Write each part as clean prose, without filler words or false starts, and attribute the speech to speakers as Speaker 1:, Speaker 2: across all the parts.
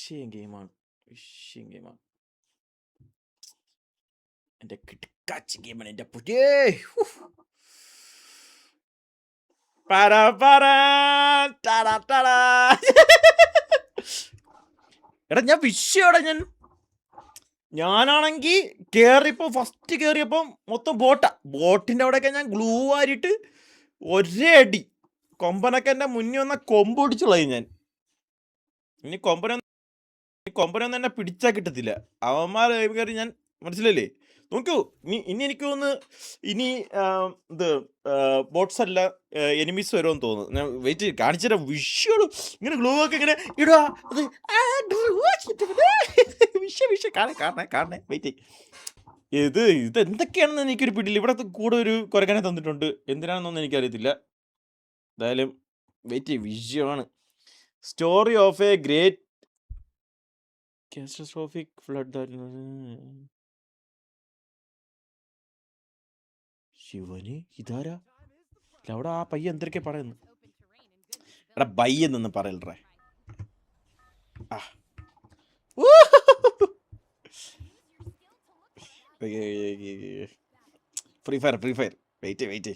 Speaker 1: വിഷയം ഗെയിമാണ്. എൻ്റെ കിടക്കാച്ചി ഗെയിമാണ് എൻ്റെ പുതിയ. എടാ ഞാൻ വിഷയോടെ ഞാനാണെങ്കിൽ ഫസ്റ്റ് കയറിയപ്പം മൊത്തം ബോട്ടിൻ്റെ അവിടെയൊക്കെ ഞാൻ ഗ്ലൂ ആയിട്ട് ഒരേ അടി കൊമ്പനൊക്കെ എൻ്റെ മുന്നിൽ വന്ന കൊമ്പ് പിടിച്ചുള്ളായി ഞാൻ. ഇനി കൊമ്പനൊന്നും എന്നെ പിടിച്ചാൽ കിട്ടത്തില്ല. അവന്മാർ കയറി ഞാൻ മനസ്സിലല്ലേ. നോക്കൂ ഇനി എനിക്ക് തോന്നുന്നു ഇനി ഇത് ബോട്ട്സ് അല്ല എനിമീസ് വരുമെന്ന് തോന്നുന്നു. ഞാൻ വെയിറ്റ് കാണിച്ചിട്ട് വിഷയോട് ഇങ്ങനെ ഗ്ലൂ ഒക്കെ ഇങ്ങനെ ഇടുക. അത് കാണണേ വെയിറ്റ്. ഇത് എന്തൊക്കെയാണെന്ന് എനിക്കൊരു പിടിയില്ല. ഇവിടെ കൂടെ ഒരു കുരങ്ങനെ തന്നിട്ടുണ്ട്, എന്തിനാണെന്നൊന്നും എനിക്കറിയത്തില്ല. എന്തായാലും വെയിറ്റ് വിഷയമാണ്. Story of A great catastrophic flood. ശിവന് ഇതാരാ? അവിടെ ആ പയ്യ എന്തൊക്കെ പറയുന്നു. എടാ ബയ്യെന്നൊന്നും പറയല്ലേ. ഫ്രീ ഫയർ വെയിറ്റ്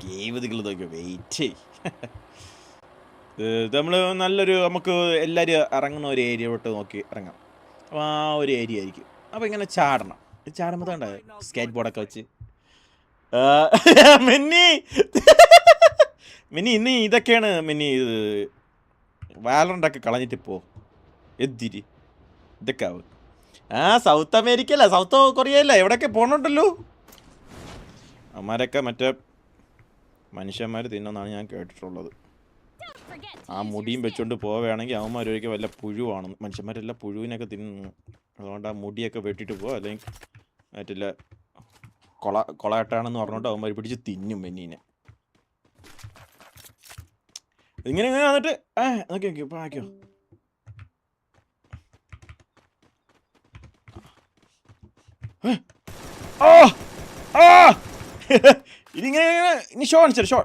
Speaker 1: ഗെയിം നോക്കിയോ. വെയിറ്റ് നമ്മൾ നമുക്ക് എല്ലാവരും ഇറങ്ങുന്ന ഒരു ഏരിയ തൊട്ട് നോക്കി ഇറങ്ങാം. അപ്പോൾ ആ ഒരു ഏരിയ ആയിരിക്കും. അപ്പോൾ ഇങ്ങനെ ചാടുമ്പോൾ വേണ്ട സ്കേറ്റ് ബോർഡൊക്കെ വെച്ച്. മിന്നി ഇന്ന് ഇതൊക്കെയാണ് മിന്നി. ഇത് വാലറൻ്റൊക്കെ കളഞ്ഞിട്ട് എന്തിരി ഇതൊക്കെ ആവും. സൗത്ത് അമേരിക്ക അല്ല, സൗത്ത് കൊറിയ അല്ല, എവിടെയൊക്കെ പോകണുണ്ടല്ലോ. അവന്മാരൊക്കെ മറ്റേ മനുഷ്യന്മാർ തിന്നുമെന്നാണ് ഞാൻ കേട്ടിട്ടുള്ളത്. ആ മുടിയും വെച്ചുകൊണ്ട് പോവുകയാണെങ്കിൽ അവന്മാരൊക്കെ വല്ല പുഴുവാണ്. മനുഷ്യന്മാരെല്ലാം പുഴുവിനൊക്കെ തിന്നു. അതുകൊണ്ട് ആ മുടിയൊക്കെ വെട്ടിയിട്ട് പോവുക, അല്ലെങ്കിൽ മറ്റില്ല കൊളാട്ടാണെന്ന് പറഞ്ഞോണ്ട് അവന്മാർ പിടിച്ച് തിന്നും മെന്നീനെ. ഇങ്ങനെ വന്നിട്ട് നോക്കി ഇപ്പം ആക്കിയോ. ഇതിങ്ങനെ ഇനി ഷോ കാണിച്ചോ. Show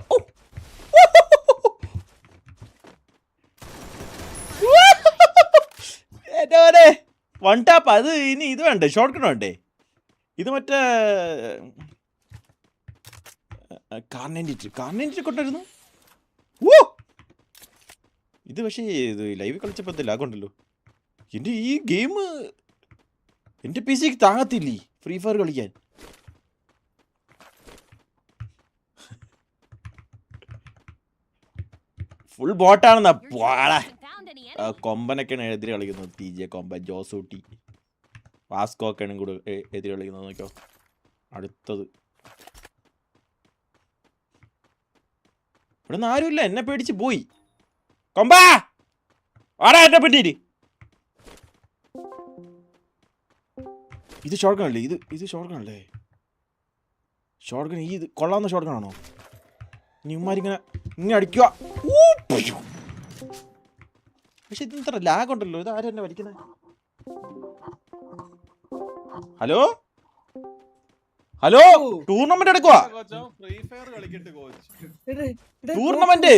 Speaker 1: one tap. അത് ഇനി ഇത് വേണ്ടേ, ഷോർട്ട് കട്ട് വേണ്ടേ? ഇത് മറ്റേ കാർണേറ്റ് കൊണ്ടായിരുന്നു. ഇത് പക്ഷേ ഇത് ലൈവ് കളിച്ചപ്പോൾ എന്താ ലാഗുണ്ടല്ലോ. എൻ്റെ ഈ ഗെയിം എൻ്റെ പി സിക്ക് താങ്ങത്തില്ലേ ഫ്രീ ഫയർ കളിക്കാൻ. ഫുൾ ബോട്ടാണെന്നാ. കൊമ്പനൊക്കെയാണ് എതിരെ കളിക്കുന്നത്. TJ കൊമ്പൻ, ജോസൂട്ടി, വാസ്കോ ഒക്കെയാണ് കൂടെ എതിരെ കളിക്കുന്നത്. നോക്കിയോ അടുത്തത്. ഇവിടെ നിന്ന് ആരുമില്ല, എന്നെ പേടിച്ച് പോയി. കൊമ്പാ ആടാ എന്നെ പറ്റിയിട്ട്. ഇത് ഷോർട്ട് ഗൺ അല്ലേ? ഇത് ഷോർട്ട് ഗൺ അല്ലേ? ഷോർട്ട് ഗൺ ഇത് കൊള്ളാവുന്ന ഷോർട്ട് ഗൺ ആണോ? ഇനിമാരിങ്ങനെ അടിക്കുക. പക്ഷെ ഇത് ഇത്ര ലാഗ് ഉണ്ടല്ലോ. ഇത് ആരും എന്നെ വലിക്കുന്നത്. Hello tournament എടുക്കുവാ. ടൂർണമെന്റ്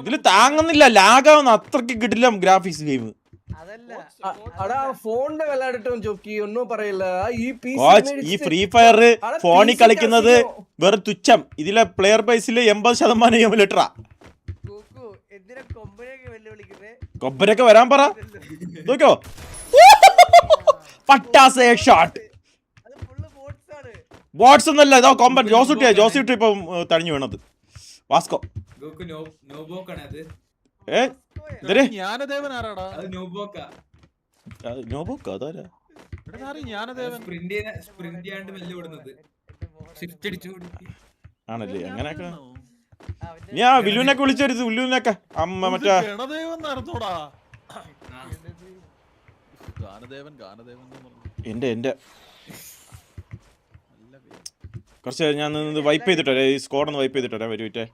Speaker 1: ഇതില് താങ്ങുന്നില്ല, ലാഗാവുന്ന അത്രക്ക് കിട്ടില്ല ഗ്രാഫിക്സ് ഗെയിം. ഈ ഫ്രീ ഫയർ ഫോണിൽ കളിക്കുന്നത് വെറും തുച്ഛം. ഇതിലെ പ്ലെയർ ബേസില് 80% എമുലേറ്ററാ. കൊമ്പനൊക്കെ വരാൻ പറ. നോക്കോ പട്ടാസ് ഷോട്ട്. ബോട്ട്സ് ഒന്നല്ല, ഇതോ കൊമ്പൻ ജോസൂട്ടി ഇപ്പം തണിഞ്ഞു വീണത്. വാസ്കോ ആണല്ലേ? അങ്ങനെയൊക്കെ ഞാൻ വില്ലുവിനൊക്കെ വിളിച്ചെടുത്ത്. വില്ലുവിനൊക്കെ അമ്മ മറ്റേ എന്റെ കുറച്ച് ഞാൻ വൈപ്പ് ചെയ്തിട്ടോ. ഈ സ്കോഡൊന്ന് വൈപ്പ് ചെയ്തിട്ടോ. വരുവിറ്റേ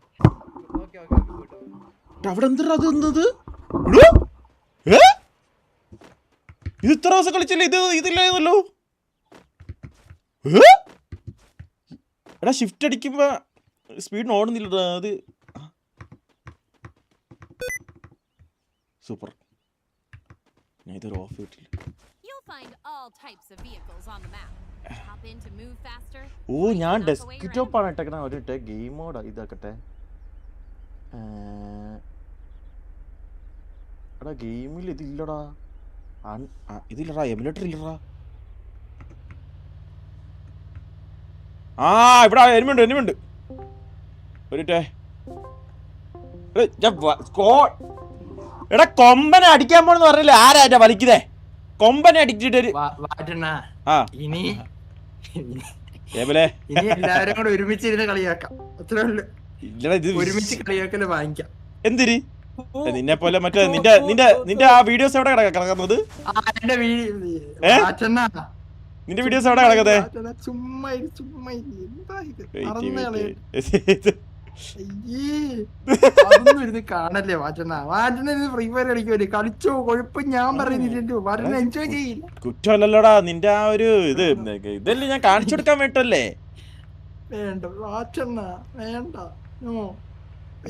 Speaker 1: അവിടെ എന്താ അത് എന്നത്? ഇത് ഇത്ര ദിവസം കളിച്ചില്ല, ഇതില്ലായിരുന്നല്ലോ. എടാ ഷിഫ്റ്റ് അടിക്കുമ്പോ സ്പീഡിന് ഓടുന്നില്ലടാ അത്. സൂപ്പർ. ഞാൻ ഇതൊരു ഓഫ് കിട്ടില്ല. ഓ ഞാൻ ഡെസ്ക്ടോപ്പാണ് ഇട്ടേക്കണ. ഒരു ഗെയിം മോഡ് ഇതാക്കട്ടെ. എടാ ഗെയിമിൽ ഇതില്ലടാ, ഇതില്ലടാ, എമുലേറ്റർ ഇല്ലടാ. ആ ഇവിടെ എനിമുണ്ട്. എടാ കൊമ്പനെ അടിക്കാൻ പോണെന്ന് പറഞ്ഞില്ലേ, ആരാ വലിക്കുന്നേ? കൊമ്പനെ അടിച്ചിട്ട്
Speaker 2: എല്ലാരും കൂടെ ഒരുമിച്ചിരുന്ന് കളിയാക്കാം. ഒരുമിച്ച് കളിയാക്കല് വാങ്ങിക്കാം.
Speaker 1: എന്തിരി നിന്നെ പോലെ മറ്റേ നിന്റെ ആ വീഡിയോസ് എവിടെ കിടക്കുന്നത്? നിന്റെ വീഡിയോസ് എവിടെ കിടക്കത്തെ?
Speaker 2: കാണല്ലേ ഫ്രീ ഫയർ കളിക്കുമല്ലേ, കളിച്ചോ, കുഴപ്പം ഞാൻ പറയുന്നില്ലല്ലോ. എൻജോയ് ചെയ്യില്ല.
Speaker 1: കുറ്റമല്ലല്ലോടാ നിന്റെ ആ ഒരു ഇതല്ലേ ഞാൻ കാണിച്ചു കൊടുക്കാൻ വേണ്ടല്ലേ.
Speaker 2: വേണ്ട വേണ്ട.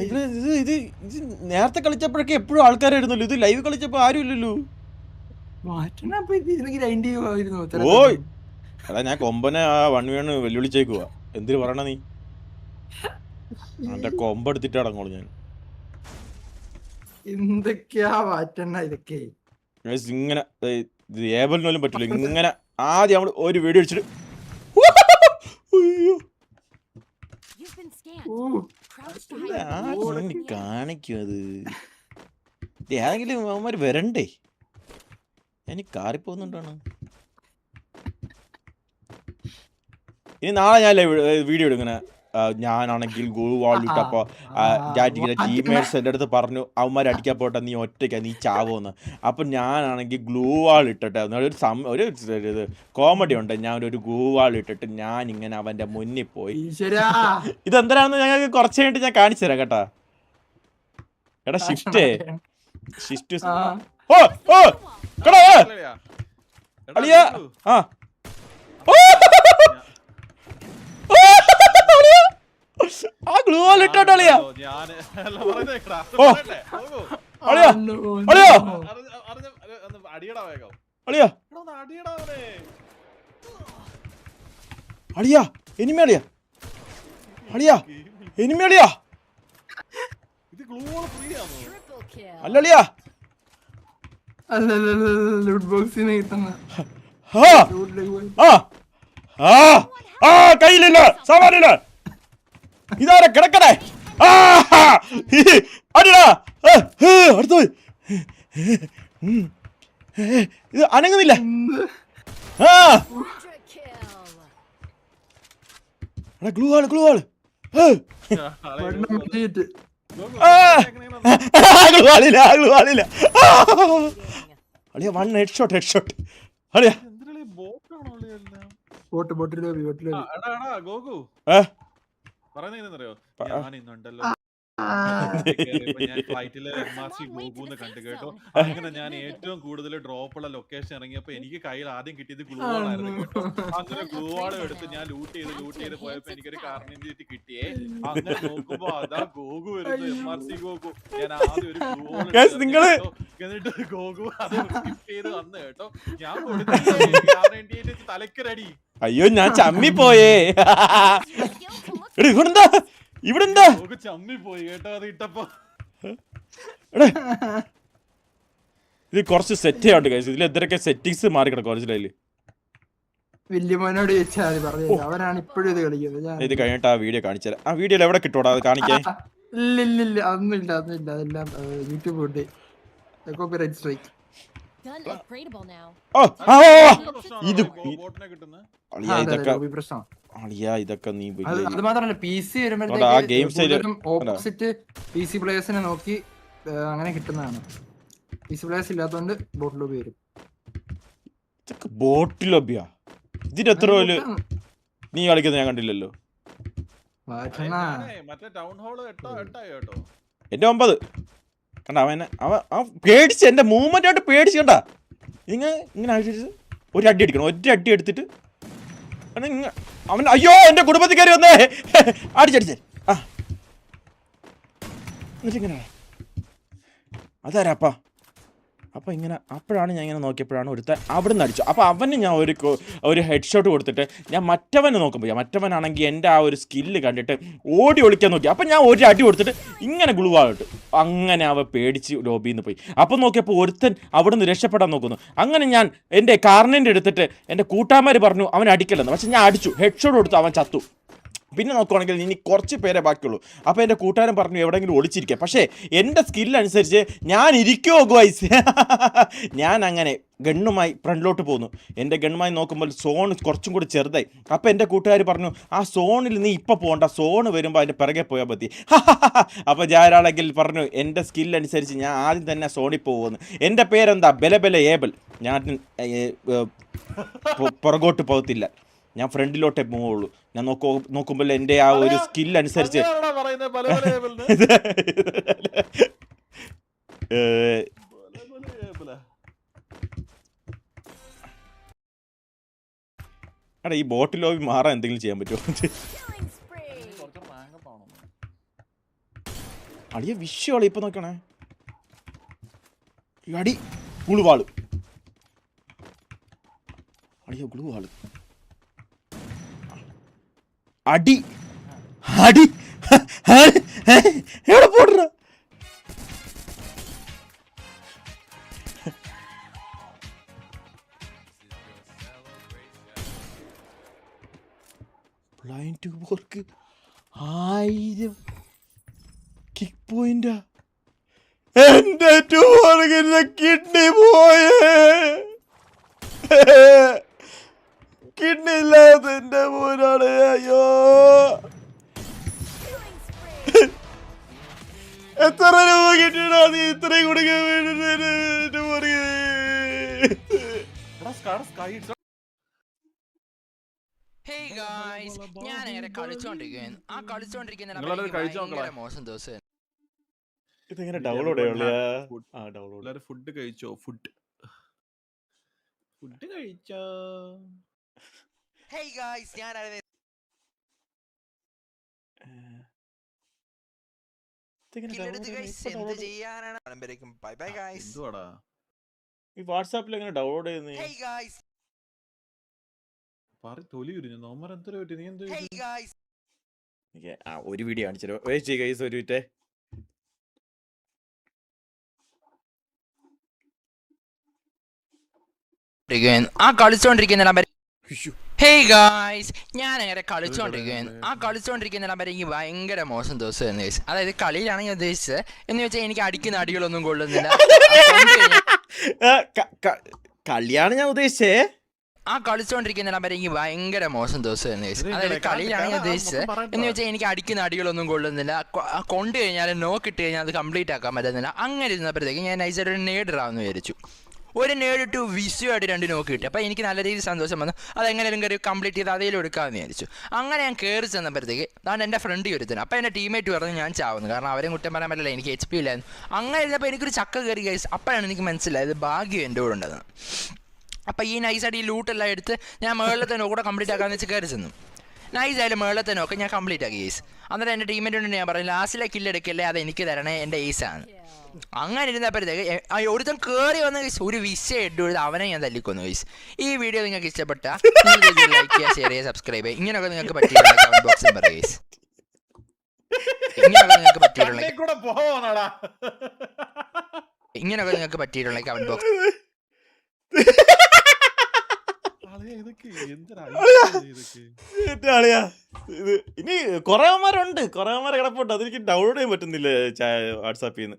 Speaker 1: ഇത് നേരത്തെ കളിച്ചപ്പോഴൊക്കെ എപ്പോഴും ആൾക്കാരായിരുന്നല്ലോ, ഇത് ലൈവ് കളിച്ചപ്പോ ആരും ഇല്ലല്ലോ. ഓയ് എടാ ഞാൻ കൊമ്പനെ ആ 1v1 വെല്ലുവിളിച്ചേക്കുവാ. എന്തിനു പറയണ നീ? എന്റെ കൊമ്പെടുത്തിട്ട് അടങ്ങോളൂ ഞാൻ.
Speaker 2: എന്തൊക്കെയാ വാറ്റണ്ണ ഇതൊക്കെ?
Speaker 1: ഇങ്ങനെ ഏബലിനോലും പറ്റില്ല. ഇങ്ങനെ ആദ്യം നമ്മള് ഒരു വീഡിയോ അടിച്ചിട്ട് കാണിക്കും. അത് ഏതെങ്കിലും അവന്മാര് വരണ്ടേ? എനിക്ക് കാറിപ്പോകുന്നുണ്ടാണ്. ഇനി നാളെ ഞാൻ വീഡിയോ എടുങ്ങനെ ഞാനാണെങ്കിൽ ഗോൾ വാളിട്ടപ്പോ ടീമേറ്റ്സ് എൻ്റെ അടുത്ത് പറഞ്ഞു അവന്മാർ അടിക്കാൻ പോട്ടെ, നീ ഒറ്റയ്ക്കാ, നീ ചാവോന്ന്. അപ്പൊ ഞാനാണെങ്കിൽ ഗ്ലൂ വാൾ ഇട്ടിട്ട് ഒരു കോമഡി ഉണ്ട്. ഞാൻ ഒരു ഗ്ലൂ വാൾ ഇട്ടിട്ട് ഞാൻ ഇങ്ങനെ അവന്റെ മുന്നിൽ പോയി. ഇതെന്തിനാണെന്ന് ഞങ്ങൾക്ക് കുറച്ച് കഴിഞ്ഞിട്ട് ഞാൻ കാണിച്ചു തരാം കേട്ടാ. എടാ ഷിഫ്റ്റ് ഓ ഓ കടാ അളിയാ. ആ ആ ഗ്ലൂ വാൾ ഇട്ടോട്ടോ അളിയാ. ഓ അളിയാ അളിയാ അളിയാ അളിയാ എനിമി അളിയാ അളിയാ എനിമി അളിയാ. അല്ലളിയാ കയ്യിലില്ല, സാമാനില്ല. ഇതാരെ കിടക്കണേ? അടിടാ അടുത്ത് ഇത് അനങ്ങുന്നില്ല. ഗ്ലൂ ആള് അളിയ വൺ ഹെഡ് ഷോട്ട് അളിയ.
Speaker 3: ഞാൻ ഫ്ലൈറ്റില് MRC ഗോകുന്ന് കണ്ടു കേട്ടോ. അങ്ങനെ ഞാൻ ഏറ്റവും കൂടുതൽ ഡ്രോപ്പുള്ള ലൊക്കേഷൻ ഇറങ്ങിയപ്പോ എനിക്ക് കയ്യിൽ ആദ്യം കിട്ടിയത് ഗ്ലൂ വാളായിരുന്നു കേട്ടോ. അങ്ങനെ ഗ്ലൂ വാളും എടുത്ത് ഞാൻ ലൂട്ട് ചെയ്ത് പോയപ്പോ എനിക്കൊരു കാർണിറ്റി കിട്ടിയേ. അങ്ങനെ നോക്കുമ്പോ അതാ ഗോകു വരുന്നു, MRC ഗോകു. ഞാൻ ആദ്യം ഒരു ഗ്ലൂ വാൾ എന്നിട്ട് ഗോകു അത് സ്കിപ്പ് ചെയ്ത് വന്നു കേട്ടോ. ഞാൻ കൊടുത്തിട്ട് തലക്കരടി.
Speaker 1: അയ്യോ ഞാൻ ചമ്മി പോയേ. ഇവിടെന്താ
Speaker 3: ചമ്മി പോയി കേട്ടോ അത് ഇട്ടപ്പോ.
Speaker 1: ഇത് കുറച്ച് സെറ്റ് ചെയ്യാണ്ട് കഴിച്ചു. ഇതിൽ എന്തൊക്കെ സെറ്റിങ്സ് മാറി കിടക്കും ഒറിജിനല്.
Speaker 2: വല്യമോനോട് ചോദിച്ചാൽ അവനാണ് ഇപ്പോഴും ഇത് കളിക്കുന്നത്.
Speaker 1: ഇത് കഴിഞ്ഞിട്ട് ആ വീഡിയോ കാണിച്ചു തരാം. ആ വീഡിയോയിൽ എവിടെ കിട്ടൂടാ അത് കാണിക്കാൻ?
Speaker 2: ഇല്ല അതൊന്നുമില്ല അതെല്ലാം യൂട്യൂബ് ഉണ്ട്. Copyright strike.
Speaker 1: ഇതൊക്കെ നീ
Speaker 2: അത് മാത്രമല്ല PC ഓപ്പോസിറ്റ് PC പ്ലേയേഴ്സിനെ നോക്കി അങ്ങനെ കിട്ടുന്നതാണ്. PC പ്ലേയേഴ്സ് ഇല്ലാത്തതുകൊണ്ട് ബോട്ട് ലോബി വരും.
Speaker 1: ബോട്ട് ലോബിയാ? ഇതിന് എത്ര നീ കളിക്കുന്നത് ഞാൻ കണ്ടില്ലല്ലോ. എന്റെ 9 കണ്ട അവൻ പേടിച്ച് എന്റെ മൂവ്മെന്റ് ആയിട്ട് പേടിച്ച് കണ്ട. ഇങ്ങനെ അടിച്ചിട്ട് ഒരു അടി അടിക്കണം. ഒറ്റ അടി എടുത്തിട്ട് അവൻ അയ്യോ എൻ്റെ കുടുംബത്തിൽ കയറി വന്നേ അടിച്ചടിച്ചേ. ആ എന്നിട്ട് ഇങ്ങനെ അതാരാ അപ്പം ഇങ്ങനെ അപ്പോഴാണ് ഞാൻ ഇങ്ങനെ നോക്കിയപ്പോഴാണ് ഒരുത്തൻ അവിടെ നിന്ന് അടിച്ചു. അപ്പോൾ അവന് ഞാൻ ഒരു ഹെഡ് ഷോട്ട് കൊടുത്തിട്ട് ഞാൻ മറ്റവനെ നോക്കുമ്പോൾ മറ്റവനാണെങ്കിൽ എൻ്റെ ആ ഒരു സ്കില്ല് കണ്ടിട്ട് ഓടി ഒളിക്കാൻ നോക്കി. അപ്പം ഞാൻ ഒരു അടി കൊടുത്തിട്ട് ഇങ്ങനെ ഗ്ലൂവായിട്ട് അങ്ങനെ അവ പേടിച്ച് ലോബിയിൽ നിന്ന് പോയി. അപ്പം നോക്കിയപ്പോൾ ഒരുത്തൻ അവിടെ നിന്ന് രക്ഷപ്പെടാൻ നോക്കുന്നു. അങ്ങനെ ഞാൻ എൻ്റെ കാർണൻ്റെ എടുത്തിട്ട് എൻ്റെ കൂട്ടാന്മാർ പറഞ്ഞു അവൻ അടിക്കലെന്ന്. പക്ഷെ ഞാൻ അടിച്ചു, ഹെഡ് ഷോട്ട് കൊടുത്തു, അവൻ ചത്തു. പിന്നെ നോക്കുവാണെങ്കിൽ ഇനി കുറച്ച് പേരെ ബാക്കിയുള്ളൂ. അപ്പോൾ എൻ്റെ കൂട്ടുകാരൻ പറഞ്ഞു എവിടെയെങ്കിലും ഒളിച്ചിരിക്കുക. പക്ഷേ എൻ്റെ സ്കില്ലനുസരിച്ച് ഞാൻ ഇരിക്കുമോ ഗോയ്സ്. ഞാൻ അങ്ങനെ ഗണ്ണുമായി ഫ്രണ്ടിലോട്ട് പോന്നു. എൻ്റെ ഗണ്ണുമായി നോക്കുമ്പോൾ സോൺ കുറച്ചും കൂടി ചെറുതായി. അപ്പോൾ എൻ്റെ കൂട്ടുകാർ പറഞ്ഞു ആ സോണിൽ നീ ഇപ്പോൾ പോകണ്ട, സോണ് വരുമ്പോൾ അതിൻ്റെ പിറകെ പോയാൽ മതി. അപ്പോൾ ഞാനാണെങ്കിൽ പറഞ്ഞു എൻ്റെ സ്കില്ലനുസരിച്ച് ഞാൻ ആദ്യം തന്നെ സോണിൽ പോകുമെന്ന്. എൻ്റെ പേരെന്താ ബെല ഏബൽ. ഞാൻ പുറകോട്ട് പോകത്തില്ല, ഞാൻ ഫ്രണ്ടിലോട്ടേ പോവുള്ളൂ. ഞാൻ നോക്കുമ്പോൾ എൻ്റെ ആ ഒരു സ്കിൽ അനുസരിച്ച് എടാ ഈ ബോട്ടിൽ ലോബി മാറാൻ എന്തെങ്കിലും ചെയ്യാൻ പറ്റുമോ? അടിയ വിഷയമാണ് ഇപ്പൊ നോക്കണേ. അടി ഗുളുവാള്, അടിയ ഗുളുവാള്, അടി അടി എവിടെ പോട. ബ്ലൈൻഡ് ടു വർക്ക് 1000 കിക്ക് പോയിന്റാ. എന്റെ ടു വർക്കിന്റെ കിഡ്നി പോയേ, കിഡ്നി ഇല്ലാത്ത എന്റെ മോനാണ്. അയ്യോ എത്ര രൂപ കിട്ടിയടാ നീ ഇത്രയും കൊടുക്കാൻ വേണ്ടിട്ട്?
Speaker 4: Hey guys, ഞാൻ അങ്ങനെ കളിച്ചോണ്ടിരിക്കുന്നു. ആ കളിച്ചോണ്ടിരിക്കുന്ന മോശം ദിവസം.
Speaker 1: ഇതെങ്ങനെ ഡൗൺലോഡ്
Speaker 3: ഡൗൺലോഡ് ഫുഡ് കഴിച്ചോ? ഫുഡ് കഴിച്ചോ?
Speaker 4: Hey guys, ഞാൻ എന്ത് ചെയ്യാനാണ്? Bye bye guys.
Speaker 1: ഈ വാട്സാപ്പിൽ എങ്ങനെ ഡൗൺലോഡ് ചെയ്യുന്നേ?
Speaker 4: Hey guys,
Speaker 1: ഒരു വീഡിയോ കാണിച്ചോ. വെയിറ്റ് ചെയ്യ് ഗൈസ്, ഒരു മിനിറ്റ്.
Speaker 4: ആ കളിച്ചോണ്ടിരിക്കുന്ന നമ്പർ. ഹേയ് ഗായ്സ്, ഞാൻ അങ്ങനെ കളിച്ചോണ്ടിരിക്കുന്നു. ആ കളിച്ചോണ്ടിരിക്കുന്ന നമ്പർ എനിക്ക് ഭയങ്കര മോശം ദിവസമായിരുന്നു ഗൈസ്. അതായത് കളിയിലാണ് ഞാൻ ഉദ്ദേശിച്ചത്. എന്ന് വെച്ചാൽ എനിക്ക് അടിക്കുന്ന അടികളൊന്നും കൊള്ളുന്നില്ല.
Speaker 1: കളിയാണ് ഞാൻ ഉദ്ദേശിച്ചേ.
Speaker 4: ആ കളിച്ചോണ്ടിരിക്കുന്ന നമ്പർ എനിക്ക് ഭയങ്കര മോശം ദിവസമായിരുന്നു ഗൈസ്. അതായത് കളിയിലാണ് ഞാൻ ഉദ്ദേശിച്ചത്. എന്ന് വെച്ചാൽ എനിക്ക് അടിക്കുന്ന അടികളൊന്നും കൊള്ളുന്നില്ല. കൊണ്ടു കഴിഞ്ഞാൽ നോക്കിട്ട് കഴിഞ്ഞാൽ അത് കംപ്ലീറ്റ് ആക്കാൻ പറ്റുന്നില്ല. അങ്ങനെ ഇരുന്നപ്പോഴത്തേക്ക് ഞാൻ നൈസായിട്ട് ഒരു നേടിറാന്ന് വിചാരിച്ചു. ഒരു നേടിട്ട് വിഷയമായിട്ട് 2 നോക്കി കിട്ടി. അപ്പോൾ എനിക്ക് നല്ല രീതിയിൽ സന്തോഷം വന്നു. അതെങ്ങനെയും കയറി കംപ്ലീറ്റ് ചെയ്ത് അതിലും എടുക്കാമെന്ന് വിചാരിച്ചു. അങ്ങനെ ഞാൻ കയറി ചെന്നപ്പോഴത്തേക്ക് അതാണ് എൻ്റെ ഫ്രണ്ട് ഒരുത്തന്. അപ്പോൾ എൻ്റെ ടീമേറ്റ് പറഞ്ഞ് ഞാൻ ചാവുന്നു, കാരണം അവരെ കുറ്റം പറയാൻ പറ്റില്ല, എനിക്ക് HP ഇല്ലായിരുന്നു. അങ്ങനെ ഇരുന്നപ്പോൾ എനിക്കൊരു ചക്ക കയറി ഗൈസ്. അപ്പോഴാണ് എനിക്ക് മനസ്സിലായത് ഭാഗ്യം എൻ്റെ കൂടെ ഉണ്ടെന്ന്. അപ്പോൾ ഈ നൈസായിട്ട് ഈ ലൂട്ടെല്ലാം എടുത്ത് ഞാൻ മേളത്തെ നോക്കൂടെ കംപ്ലീറ്റ് ആക്കാമെന്ന് വെച്ച് കയറി ചെന്നു. നൈസായാലും മേളത്തെ നോക്കി ഞാൻ കംപ്ലീറ്റ് ആക്കി ഗൈസ്. അന്നേരം എൻ്റെ ടീമേറ്റോട് ഞാൻ പറഞ്ഞു ലാസ്റ്റിലെ കില്ലെടുക്കല്ലേ, അത് എനിക്ക് തരണേ, എൻ്റെ ഏസാണ്. അങ്ങനെ ഇരുന്നപ്പോഴത്തേക്ക് ഒരുത്തൻ കയറി വന്ന ഗൈസ് ഒരു വിഷയം ഇട്ട് കൊടുത്ത് അവനെ ഞാൻ തല്ലിക്കൊന്നു ഗൈസ്. ഈ വീഡിയോ നിങ്ങൾക്ക് ഇഷ്ടപ്പെട്ട ലൈക്ക് ചെയ്യുക, ഷെയർ ചെയ്യുക, സബ്സ്ക്രൈബ് ചെയ്യുക. ഇങ്ങനെയൊക്കെ നിങ്ങൾക്ക് പറ്റിയിട്ടുള്ള കമന്റ് ബോക്സിൽ പറയും ഗൈസ്. ഇങ്ങനെയൊക്കെ നിങ്ങൾക്ക് പറ്റിയിട്ടുള്ള കമന്റ് ബോക്സ്.
Speaker 1: ഇനി കുറേമാരുണ്ട്, കുറേമാരെ കിടപ്പുണ്ട്. അതെനിക്ക് ഡൗൺലോഡ് ചെയ്യാൻ പറ്റുന്നില്ല വാട്സാപ്പിൽ നിന്ന്.